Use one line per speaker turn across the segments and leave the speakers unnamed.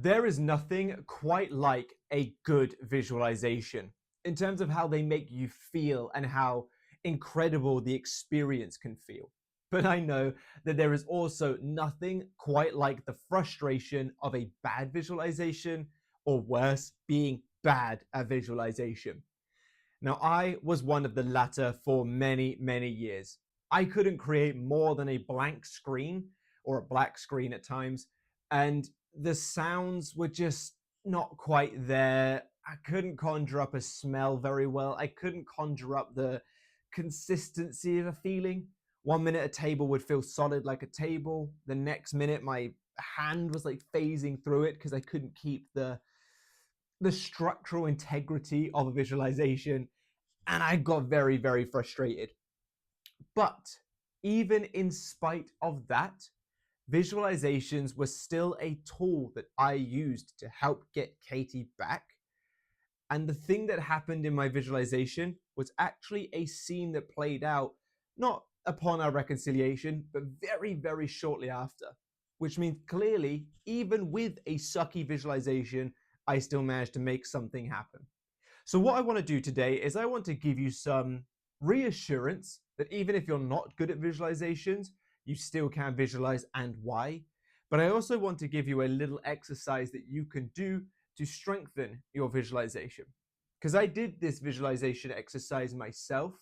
There is nothing quite like a good visualization in terms of how they make you feel and how incredible the experience can feel. But I know that there is also nothing quite like the frustration of a bad visualization, or worse, being bad at visualization. Now, I was one of the latter for many, many years. I couldn't create more than a blank screen or a black screen at times, and the sounds were just not quite there. I couldn't conjure up a smell very well. I couldn't conjure up the consistency of a feeling. One minute a table would feel solid like a table. The next minute my hand was like phasing through it because I couldn't keep the structural integrity of a visualization. And I got very, very frustrated. But even in spite of that, visualizations were still a tool that I used to help get Katie back. And the thing that happened in my visualization was actually a scene that played out not upon our reconciliation, but very, very shortly after. Which means clearly, even with a sucky visualization, I still managed to make something happen. So what I want to do today is I want to give you some reassurance that even if you're not good at visualizations, you still can visualize and why. But I also want to give you a little exercise that you can do to strengthen your visualization. Because I did this visualization exercise myself,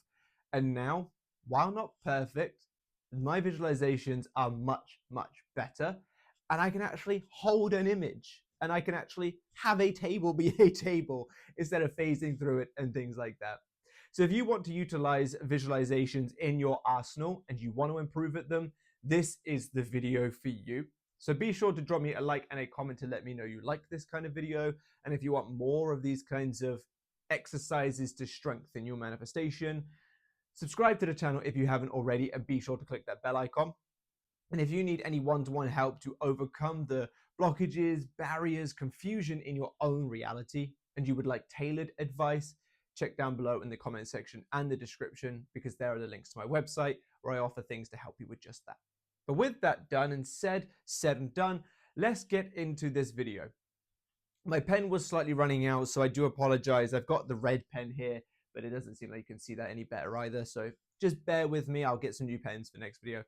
and now, while not perfect, my visualizations are much, much better, and I can actually hold an image, and I can actually have a table be a table instead of phasing through it and things like that. So if you want to utilize visualizations in your arsenal and you want to improve at them, this is the video for you. So be sure to drop me a like and a comment to let me know you like this kind of video. And if you want more of these kinds of exercises to strengthen your manifestation, subscribe to the channel if you haven't already, and be sure to click that bell icon. And if you need any one-to-one help to overcome the blockages, barriers, confusion in your own reality, and you would like tailored advice, check down below in the comment section and the description, because there are the links to my website where I offer things to help you with just that. But with that done and said and done, let's get into this video. My pen was slightly running out, so I do apologize. I've got the red pen here, but it doesn't seem like you can see that any better either. So just bear with me. I'll get some new pens for next video.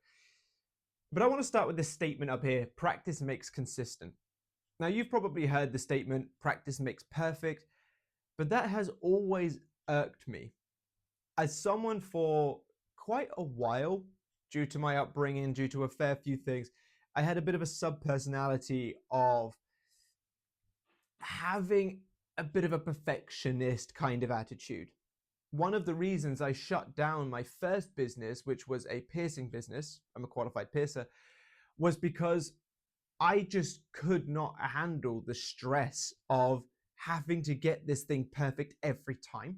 But I want to start with this statement up here: practice makes consistent. Now, you've probably heard the statement, practice makes perfect, but that has always irked me. As someone for quite a while, due to my upbringing, due to a fair few things, I had a bit of a sub-personality of having a bit of a perfectionist kind of attitude. One of the reasons I shut down my first business, which was a piercing business, I'm a qualified piercer, was because I just could not handle the stress of having to get this thing perfect every time.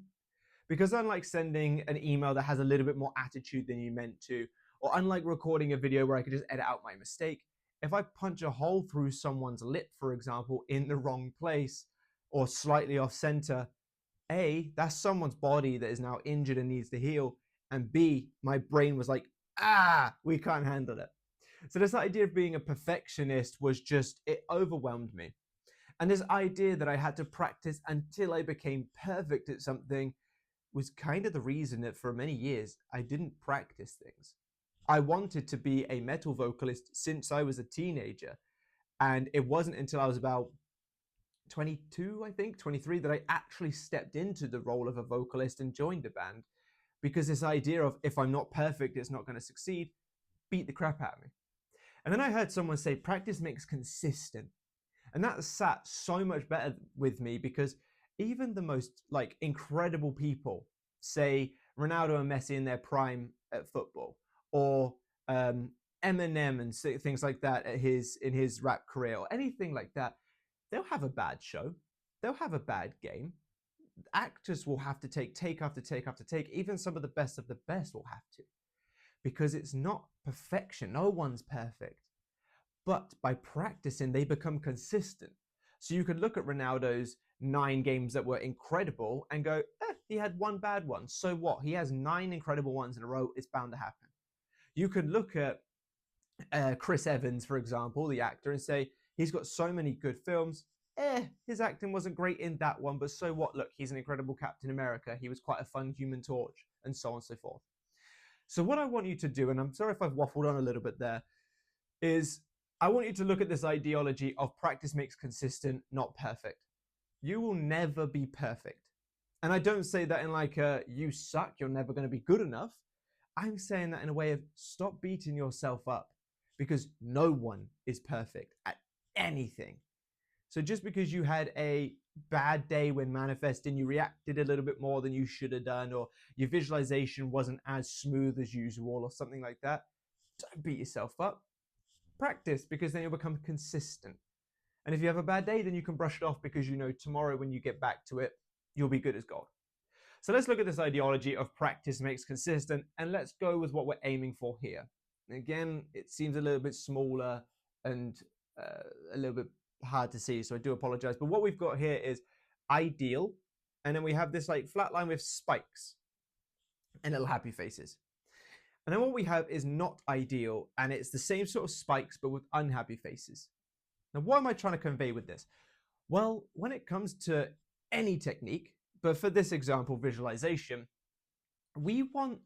Because unlike sending an email that has a little bit more attitude than you meant to, or unlike recording a video where I could just edit out my mistake, if I punch a hole through someone's lip, for example, in the wrong place or slightly off center, A, that's someone's body that is now injured and needs to heal. And B, my brain was like, we can't handle it. So this idea of being a perfectionist was just, it overwhelmed me. And this idea that I had to practice until I became perfect at something was kind of the reason that for many years I didn't practice things. I wanted to be a metal vocalist since I was a teenager. And it wasn't until I was about 22, I think, 23, that I actually stepped into the role of a vocalist and joined a band. Because this idea of, if I'm not perfect, it's not going to succeed, beat the crap out of me. And then I heard someone say, practice makes consistent. And that sat so much better with me, because even the most like incredible people, say Ronaldo and Messi in their prime at football, or Eminem and things like that in his rap career, or anything like that, they'll have a bad show. They'll have a bad game. Actors will have to take after take after take. Even some of the best will have to. Because it's not perfection. No one's perfect. But by practicing, they become consistent. So you could look at Ronaldo's 9 games that were incredible and go, he had one bad one. So what? He has 9 incredible ones in a row. It's bound to happen. You could look at Chris Evans, for example, the actor, and say, He's got so many good films. His acting wasn't great in that one, but so what? Look, he's an incredible Captain America. He was quite a fun Human Torch, and so on and so forth. So what I want you to do, and I'm sorry if I've waffled on a little bit there, is I want you to look at this ideology of practice makes consistent, not perfect. You will never be perfect. And I don't say that in like a, you suck, you're never going to be good enough. I'm saying that in a way of stop beating yourself up, because no one is perfect at anything. So just because you had a bad day when manifesting, you reacted a little bit more than you should have done, or your visualization wasn't as smooth as usual or something like that, don't beat yourself up. Practice, because then you'll become consistent. And if you have a bad day, then you can brush it off, because you know tomorrow when you get back to it, you'll be good as gold. So let's look at this ideology of practice makes consistent, and let's go with what we're aiming for here. Again, it seems a little bit smaller and a little bit hard to see, so I do apologize. But what we've got here is ideal, and then we have this like flat line with spikes and little happy faces. And then what we have is not ideal, and it's the same sort of spikes, but with unhappy faces. Now, what am I trying to convey with this? Well, when it comes to any technique, but for this example, visualization, we want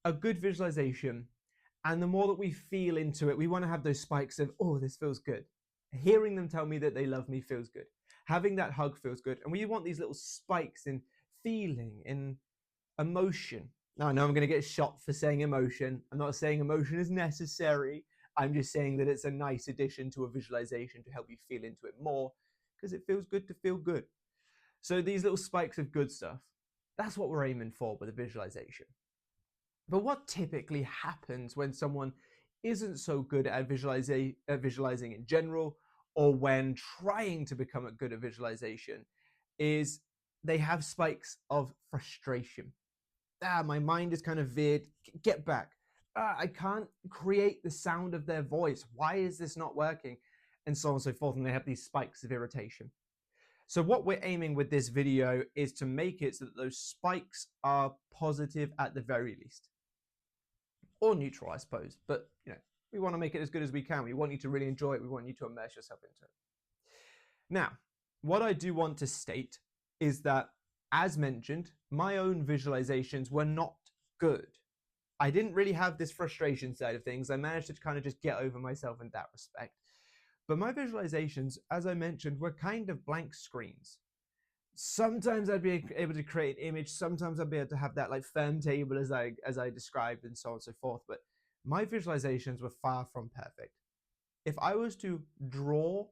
a good visualization. And the more that we feel into it, we want to have those spikes of, oh, this feels good. Hearing them tell me that they love me feels good. Having that hug feels good. And we want these little spikes in feeling, in emotion. Now, I know I'm going to get shot for saying emotion. I'm not saying emotion is necessary. I'm just saying that it's a nice addition to a visualization to help you feel into it more, because it feels good to feel good. So these little spikes of good stuff, that's what we're aiming for with a visualization. But what typically happens when someone isn't so good at visualizing in general, or when trying to become good at visualization, is they have spikes of frustration. My mind is kind of veered. Get back. I can't create the sound of their voice. Why is this not working? And so on and so forth. And they have these spikes of irritation. So what we're aiming with this video is to make it so that those spikes are positive at the very least. Or neutral, I suppose. But, you know, we want to make it as good as we can. We want you to really enjoy it. We want you to immerse yourself into it. Now, what I do want to state is that, as mentioned, my own visualizations were not good. I didn't really have this frustration side of things. I managed to kind of just get over myself in that respect. But my visualizations, as I mentioned, were kind of blank screens. Sometimes I'd be able to create an image. Sometimes I'd be able to have that like firm table as I described, and so on and so forth. But my visualizations were far from perfect. If I was to draw,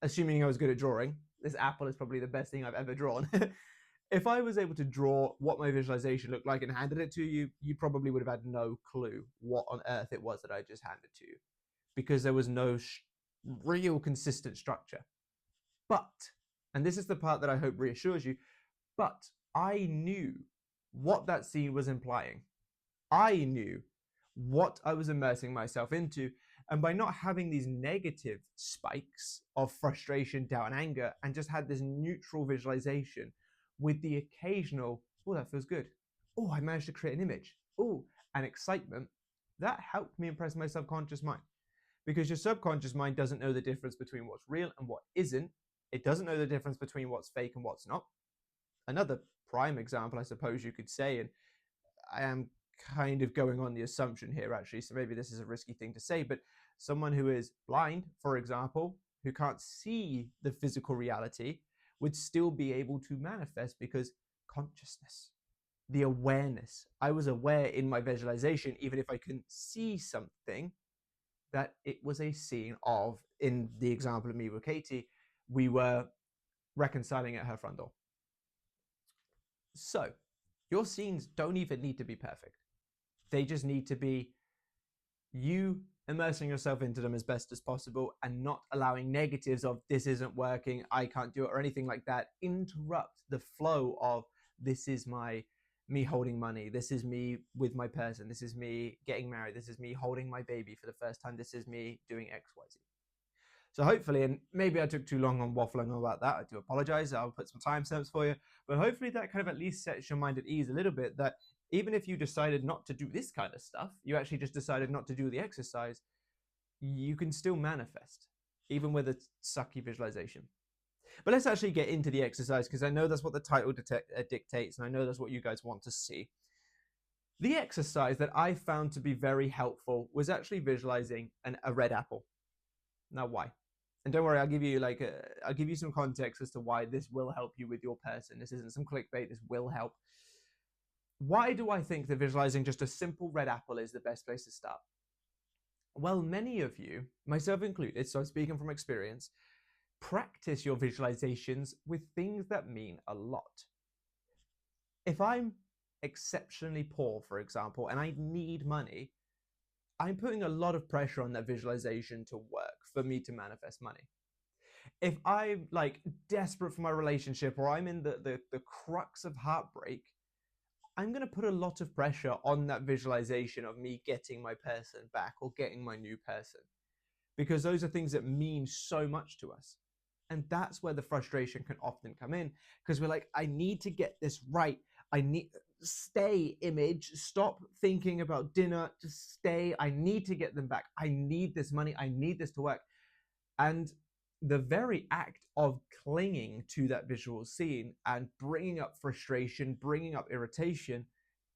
assuming I was good at drawing, this apple is probably the best thing I've ever drawn. If I was able to draw what my visualization looked like and handed it to you, you probably would have had no clue what on earth it was that I just handed to you, because there was no real consistent structure. But, and this is the part that I hope reassures you, but I knew what that scene was implying. I knew what I was immersing myself into. And by not having these negative spikes of frustration, doubt, and anger, and just had this neutral visualization with the occasional, oh, that feels good. Oh, I managed to create an image. Oh, and excitement, that helped me impress my subconscious mind. Because your subconscious mind doesn't know the difference between what's real and what isn't. It doesn't know the difference between what's fake and what's not. Another prime example, I suppose you could say, and I am kind of going on the assumption here actually, so maybe this is a risky thing to say, but someone who is blind, for example, who can't see the physical reality, would still be able to manifest, because consciousness, the awareness. I was aware in my visualization, even if I couldn't see something, that it was a scene of, in the example of me with Katie, we were reconciling at her front door. So your scenes don't even need to be perfect. They just need to be you immersing yourself into them as best as possible, and not allowing negatives of this isn't working, I can't do it, or anything like that interrupt the flow of this is me holding money, this is me with my person, this is me getting married, this is me holding my baby for the first time, this is me doing XYZ. So hopefully, and maybe I took too long on waffling about that, I do apologize, I'll put some timestamps for you, but hopefully that kind of at least sets your mind at ease a little bit, that even if you decided not to do this kind of stuff, you actually just decided not to do the exercise, you can still manifest. even with a sucky visualization. But let's actually get into the exercise, because I know that's what the title dictates, and I know that's what you guys want to see. The exercise that I found to be very helpful was actually visualizing a red apple. Now, why? And don't worry, I'll give you some context as to why this will help you with your person. This isn't some clickbait. This will help. Why do I think that visualizing just a simple red apple is the best place to start? Well, many of you, myself included, so I'm speaking from experience, practice your visualizations with things that mean a lot. If I'm exceptionally poor, for example, and I need money, I'm putting a lot of pressure on that visualization to work for me to manifest money. If I'm like desperate for my relationship, or I'm in the crux of heartbreak, I'm going to put a lot of pressure on that visualization of me getting my person back or getting my new person, because those are things that mean so much to us. And that's where the frustration can often come in, because we're like, I need to get this right. I need stay image, stop thinking about dinner, just stay. I need to get them back. I need this money. I need this to work. And the very act of clinging to that visual scene and bringing up frustration, bringing up irritation,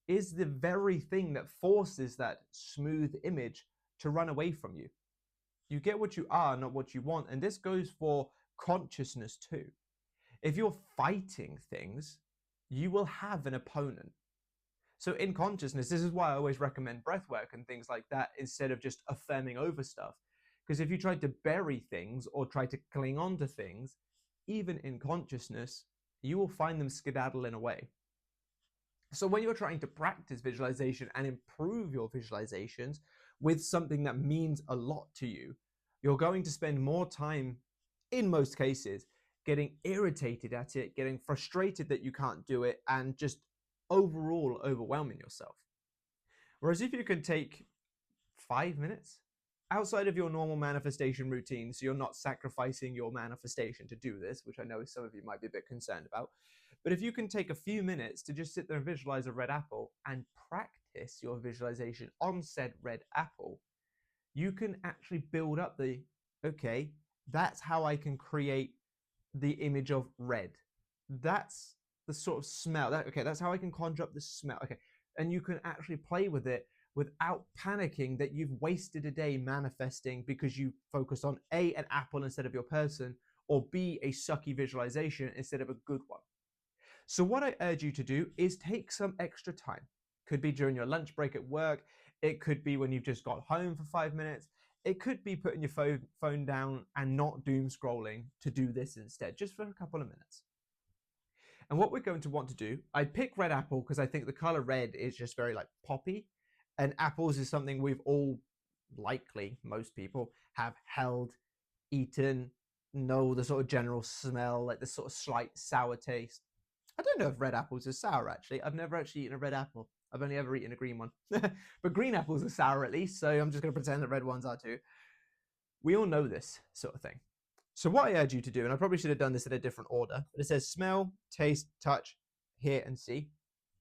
is the very thing that forces that smooth image to run away from you. You get what you are, not what you want. And this goes for consciousness too. If you're fighting things, you will have an opponent. So in consciousness, this is why I always recommend breath work and things like that instead of just affirming over stuff. Because if you try to bury things or try to cling on to things, even in consciousness, you will find them skedaddling away. So when you're trying to practice visualization and improve your visualizations with something that means a lot to you, you're going to spend more time, in most cases, getting irritated at it, getting frustrated that you can't do it, and just overall overwhelming yourself. Whereas if you can take 5 minutes outside of your normal manifestation routine, so you're not sacrificing your manifestation to do this, which I know some of you might be a bit concerned about, but if you can take a few minutes to just sit there and visualize a red apple and practice your visualization on said red apple, you can actually build up the, okay, that's how I can create the image of red. That's the sort of smell. Okay, that's how I can conjure up the smell. Okay, and you can actually play with it without panicking that you've wasted a day manifesting because you focused on A, an apple instead of your person, or B, a sucky visualization instead of a good one. So what I urge you to do is take some extra time. Could be during your lunch break at work. It could be when you've just got home for 5 minutes. It could be putting your phone down and not doom scrolling to do this instead, just for a couple of minutes. And what we're going to want to do, I pick red apple because I think the color red is just very like poppy, and apples is something we've all, likely most people, have held, eaten, know the sort of general smell, like the sort of slight sour taste. I don't know if red apples are sour, actually. I've never actually eaten a red apple. I've only ever eaten a green one. But green apples are sour at least, so I'm just going to pretend that red ones are too. We all know this sort of thing. So what I urge you to do, and I probably should have done this in a different order, but it says smell, taste, touch, hear, and see.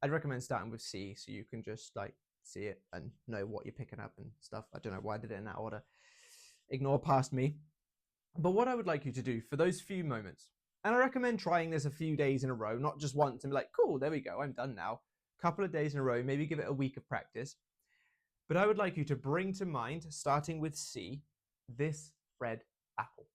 I'd recommend starting with see, so you can just like see it and know what you're picking up and stuff. I don't know why I did it in that order. Ignore past me. But what I would like you to do for those few moments, and I recommend trying this a few days in a row, not just once and be like, cool, there we go, I'm done now. A couple of days in a row, maybe give it a week of practice. But I would like you to bring to mind, starting with C, this red apple.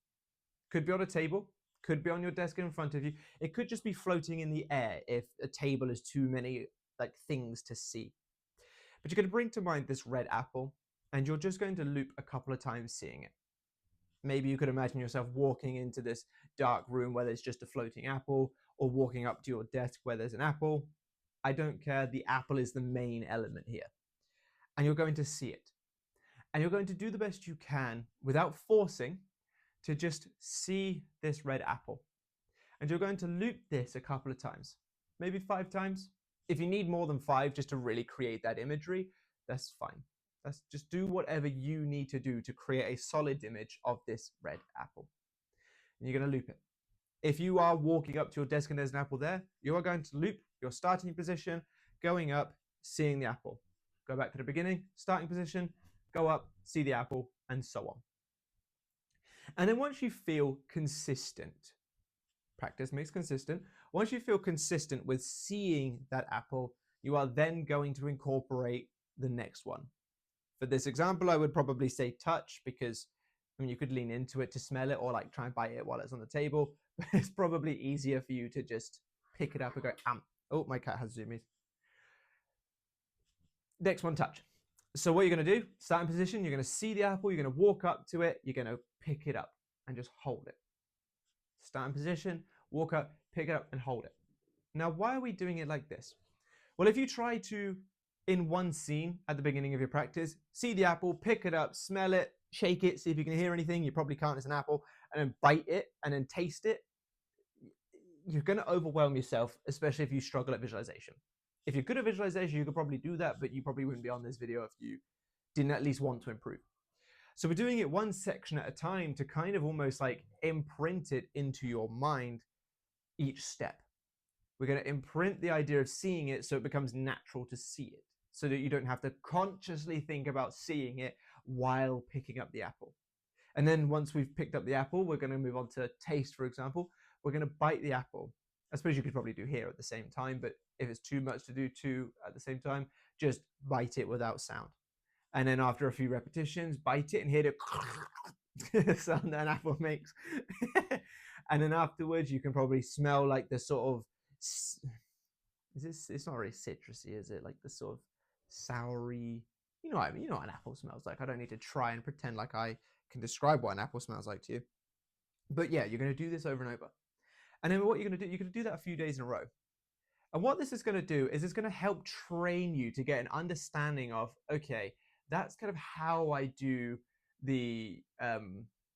Could be on a table, could be on your desk in front of you. It could just be floating in the air if a table is too many like things to see. But you're going to bring to mind this red apple, and you're just going to loop a couple of times seeing it. Maybe you could imagine yourself walking into this dark room where there's just a floating apple, or walking up to your desk where there's an apple. I don't care. The apple is the main element here. And you're going to see it. And you're going to do the best you can without forcing to just see this red apple. And you're going to loop this a couple of times, maybe 5 times. If you need more than 5 just to really create that imagery, that's fine. Let's just do whatever you need to do to create a solid image of this red apple. And you're going to loop it. If you are walking up to your desk and there's an apple there, you are going to loop your starting position, going up, seeing the apple. Go back to the beginning, starting position, go up, see the apple, and so on. And then once you feel consistent, practice makes consistent. Once you feel consistent with seeing that apple, you are then going to incorporate the next one. For this example, I would probably say touch, because I mean, you could lean into it to smell it or like try and bite it while it's on the table. But it's probably easier for you to just pick it up and go, oh, my cat has zoomies. Next one, touch. So what you're going to do, starting position, you're going to see the apple, you're going to walk up to it, you're going to pick it up and just hold it. Starting position, walk up, pick it up and hold it. Now, why are we doing it like this? Well, if you try to, in one scene at the beginning of your practice, see the apple, pick it up, smell it, shake it, see if you can hear anything, you probably can't, it's an apple, and then bite it and then taste it, you're going to overwhelm yourself, especially if you struggle at visualization. If you're good at visualization, you could probably do that, but you probably wouldn't be on this video if you didn't at least want to improve. So we're doing it one section at a time to kind of almost like imprint it into your mind each step. We're going to imprint the idea of seeing it so it becomes natural to see it, so that you don't have to consciously think about seeing it while picking up the apple. And then once we've picked up the apple, we're going to move on to taste, for example. We're going to bite the apple. I suppose you could probably do here at the same time, but if it's too much to do two at the same time, just bite it without sound. And then after a few repetitions, bite it and hear the sound that an apple makes. And then afterwards, you can probably smell like the sort of, it's not really citrusy, is it? Like the sort of soury, you know what I mean? You know what an apple smells like. I don't need to try and pretend like I can describe what an apple smells like to you. But yeah, you're going to do this over and over. And then what you're going to do, you're going to do that a few days in a row. And what this is going to do is it's going to help train you to get an understanding of, okay, that's kind of how I do the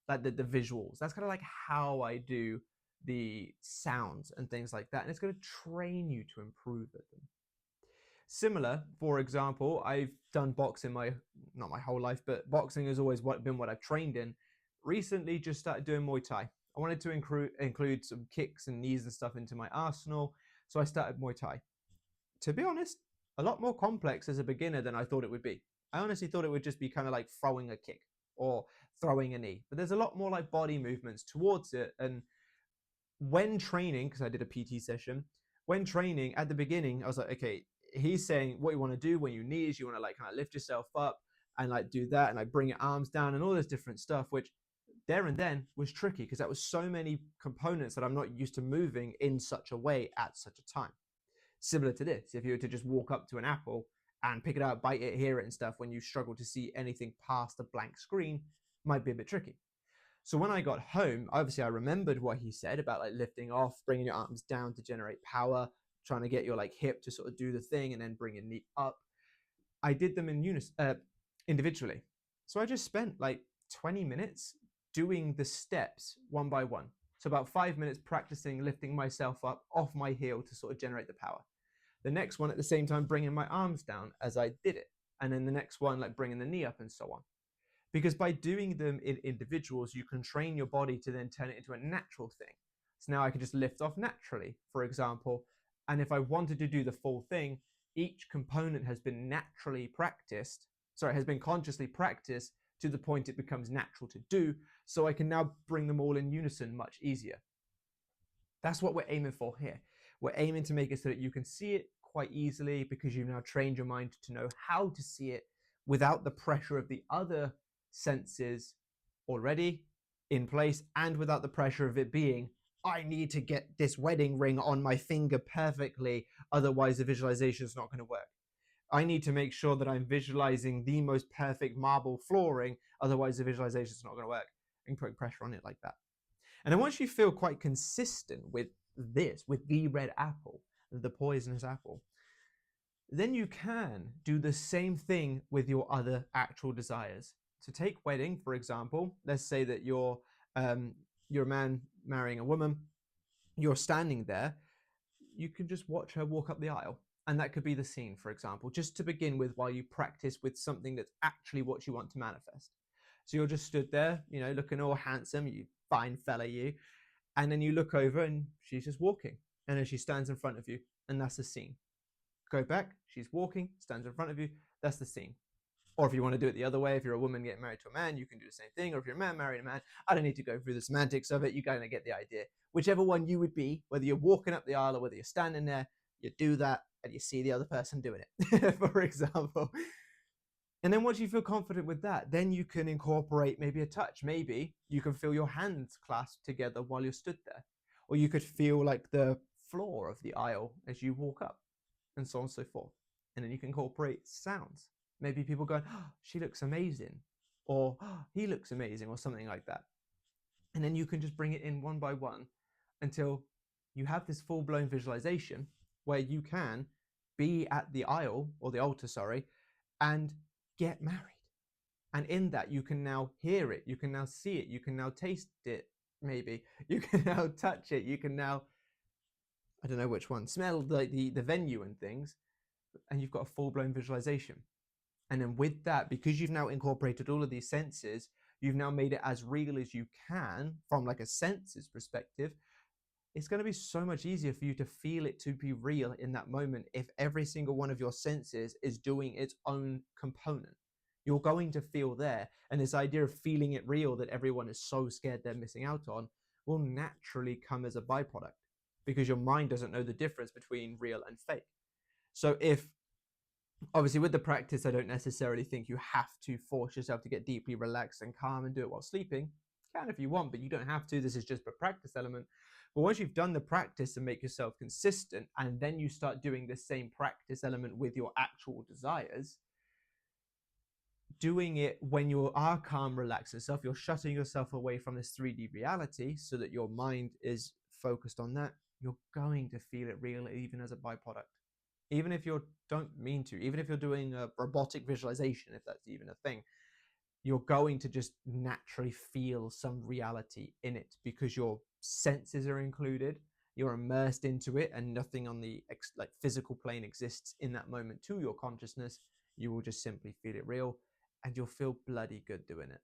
like the visuals. That's kind of like how I do the sounds and things like that. And it's going to train you to improve at them. Similar, for example, I've done boxing not my whole life, but boxing has always been what I've trained in. Recently, just started doing Muay Thai. I wanted to include some kicks and knees and stuff into my arsenal, so I started Muay Thai. To be honest, a lot more complex as a beginner than I thought it would be. I honestly thought it would just be kind of like throwing a kick or throwing a knee, but there's a lot more like body movements towards it. And when training, because I did a PT session, when training at the beginning, I was like, okay, he's saying what you want to do when you knees, you want to like kind of lift yourself up and like do that and like bring your arms down and all this different stuff, which there and then was tricky because that was so many components that I'm not used to moving in such a way at such a time. Similar to this, if you were to just walk up to an apple and pick it out, bite it, hear it and stuff, when you struggle to see anything past a blank screen, might be a bit tricky. So when I got home, obviously I remembered what he said about like lifting off, bringing your arms down to generate power, trying to get your like hip to sort of do the thing and then bring your knee up. I did them in individually. So I just spent like 20 minutes doing the steps one by one. So about 5 minutes practicing lifting myself up off my heel to sort of generate the power. The next one at the same time, bringing my arms down as I did it. And then the next one, like bringing the knee up and so on. Because by doing them in individuals, you can train your body to then turn it into a natural thing. So now I can just lift off naturally, for example. And if I wanted to do the full thing, each component has been has been consciously practiced to the point it becomes natural to do. So I can now bring them all in unison much easier. That's what we're aiming for here. We're aiming to make it so that you can see it quite easily because you've now trained your mind to know how to see it without the pressure of the other senses already in place and without the pressure of it being, I need to get this wedding ring on my finger perfectly, otherwise the visualization is not going to work. I need to make sure that I'm visualizing the most perfect marble flooring, otherwise the visualization is not going to work. And putting pressure on it like that. And then once you feel quite consistent with this, with the red apple, the poisonous apple, then you can do the same thing with your other actual desires. So take wedding, for example. Let's say that you're a man marrying a woman. You're standing there. You can just watch her walk up the aisle. And that could be the scene, for example, just to begin with while you practice with something that's actually what you want to manifest. So you're just stood there, you know, looking all handsome, you fine fella, you. And then you look over and she's just walking. And then she stands in front of you. And that's the scene. Go back, she's walking, stands in front of you. That's the scene. Or if you want to do it the other way, if you're a woman getting married to a man, you can do the same thing. Or if you're a man marrying a man, I don't need to go through the semantics of it. You kind of get the idea. Whichever one you would be, whether you're walking up the aisle or whether you're standing there, you do that and you see the other person doing it, for example. And then once you feel confident with that, then you can incorporate maybe a touch. Maybe you can feel your hands clasped together while you're stood there. Or you could feel like the floor of the aisle as you walk up, and so on and so forth. And then you can incorporate sounds. Maybe people going, oh, she looks amazing, or oh, he looks amazing, or something like that. And then you can just bring it in one by one until you have this full-blown visualization where you can be at the aisle, or the altar, sorry, and get married. And in that, you can now hear it, you can now see it, you can now taste it, maybe. You can now touch it, you can now, I don't know which one, smell the venue and things, and you've got a full-blown visualization. And then with that, because you've now incorporated all of these senses, you've now made it as real as you can from like a senses perspective. It's going to be so much easier for you to feel it to be real in that moment if every single one of your senses is doing its own component. You're going to feel there. And this idea of feeling it real that everyone is so scared they're missing out on will naturally come as a byproduct, because your mind doesn't know the difference between real and fake. So if, obviously with the practice, I don't necessarily think you have to force yourself to get deeply relaxed and calm and do it while sleeping. You can if you want, but you don't have to. This is just a practice element. But once you've done the practice and make yourself consistent, and then you start doing the same practice element with your actual desires, doing it when you are calm, relaxed yourself, you're shutting yourself away from this 3D reality so that your mind is focused on that, you're going to feel it real even as a byproduct. Even if you don't mean to, even if you're doing a robotic visualization, if that's even a thing, you're going to just naturally feel some reality in it because your senses are included, you're immersed into it, and nothing on the like physical plane exists in that moment to your consciousness. You will just simply feel it real, and you'll feel bloody good doing it.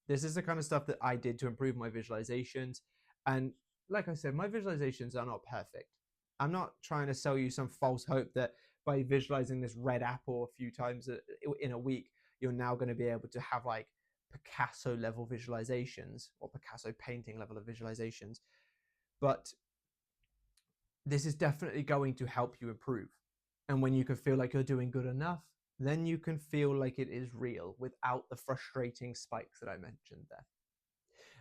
This is the kind of stuff that I did to improve my visualizations. And like I said, my visualizations are not perfect. I'm not trying to sell you some false hope that by visualizing this red apple a few times in a week, you're now going to be able to have like Picasso level visualizations or Picasso painting level of visualizations. But this is definitely going to help you improve. And when you can feel like you're doing good enough, then you can feel like it is real without the frustrating spikes that I mentioned there.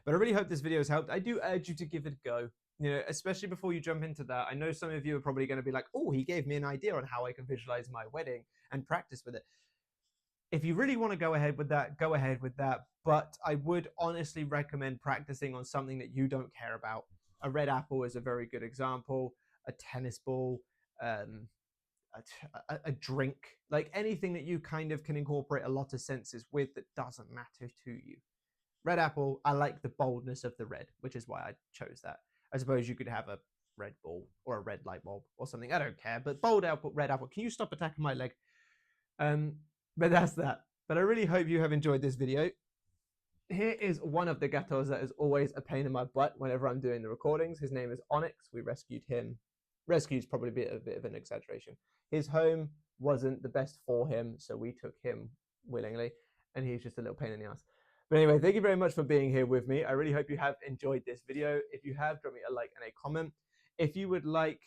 But I really hope this video has helped. I do urge you to give it a go, you know, especially before you jump into that. I know some of you are probably going to be like, oh, he gave me an idea on how I can visualize my wedding and practice with it. If you really want to go ahead with that, go ahead with that. But I would honestly recommend practicing on something that you don't care about. A red apple is a very good example, a tennis ball, a drink, like anything that you kind of can incorporate a lot of senses with that doesn't matter to you. Red apple, I like the boldness of the red, which is why I chose that. I suppose you could have a red ball or a red light bulb or something. I don't care, but bold apple, red apple. Can you stop attacking my leg? But that's that. But I really hope you have enjoyed this video. Here is one of the gatos that is always a pain in my butt whenever I'm doing the recordings. His name is Onyx. We rescued him. Rescue's probably a bit of an exaggeration. His home wasn't the best for him, so we took him willingly, and he's just a little pain in the ass. But anyway, thank you very much for being here with me. I really hope you have enjoyed this video. If you have, drop me a like and a comment. If you would like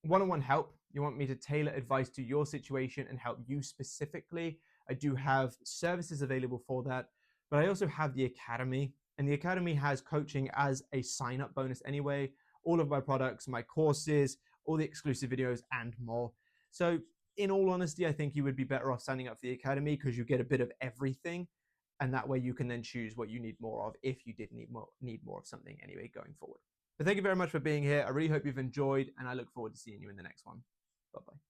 one-on-one help, you want me to tailor advice to your situation and help you specifically, I do have services available for that. But I also have the Academy, and the Academy has coaching as a sign-up bonus anyway. All of my products, my courses, all the exclusive videos, and more. So in all honesty, I think you would be better off signing up for the Academy because you get a bit of everything. And that way you can then choose what you need more of if you did need more of something anyway going forward. But thank you very much for being here. I really hope you've enjoyed, and I look forward to seeing you in the next one. Bye-bye.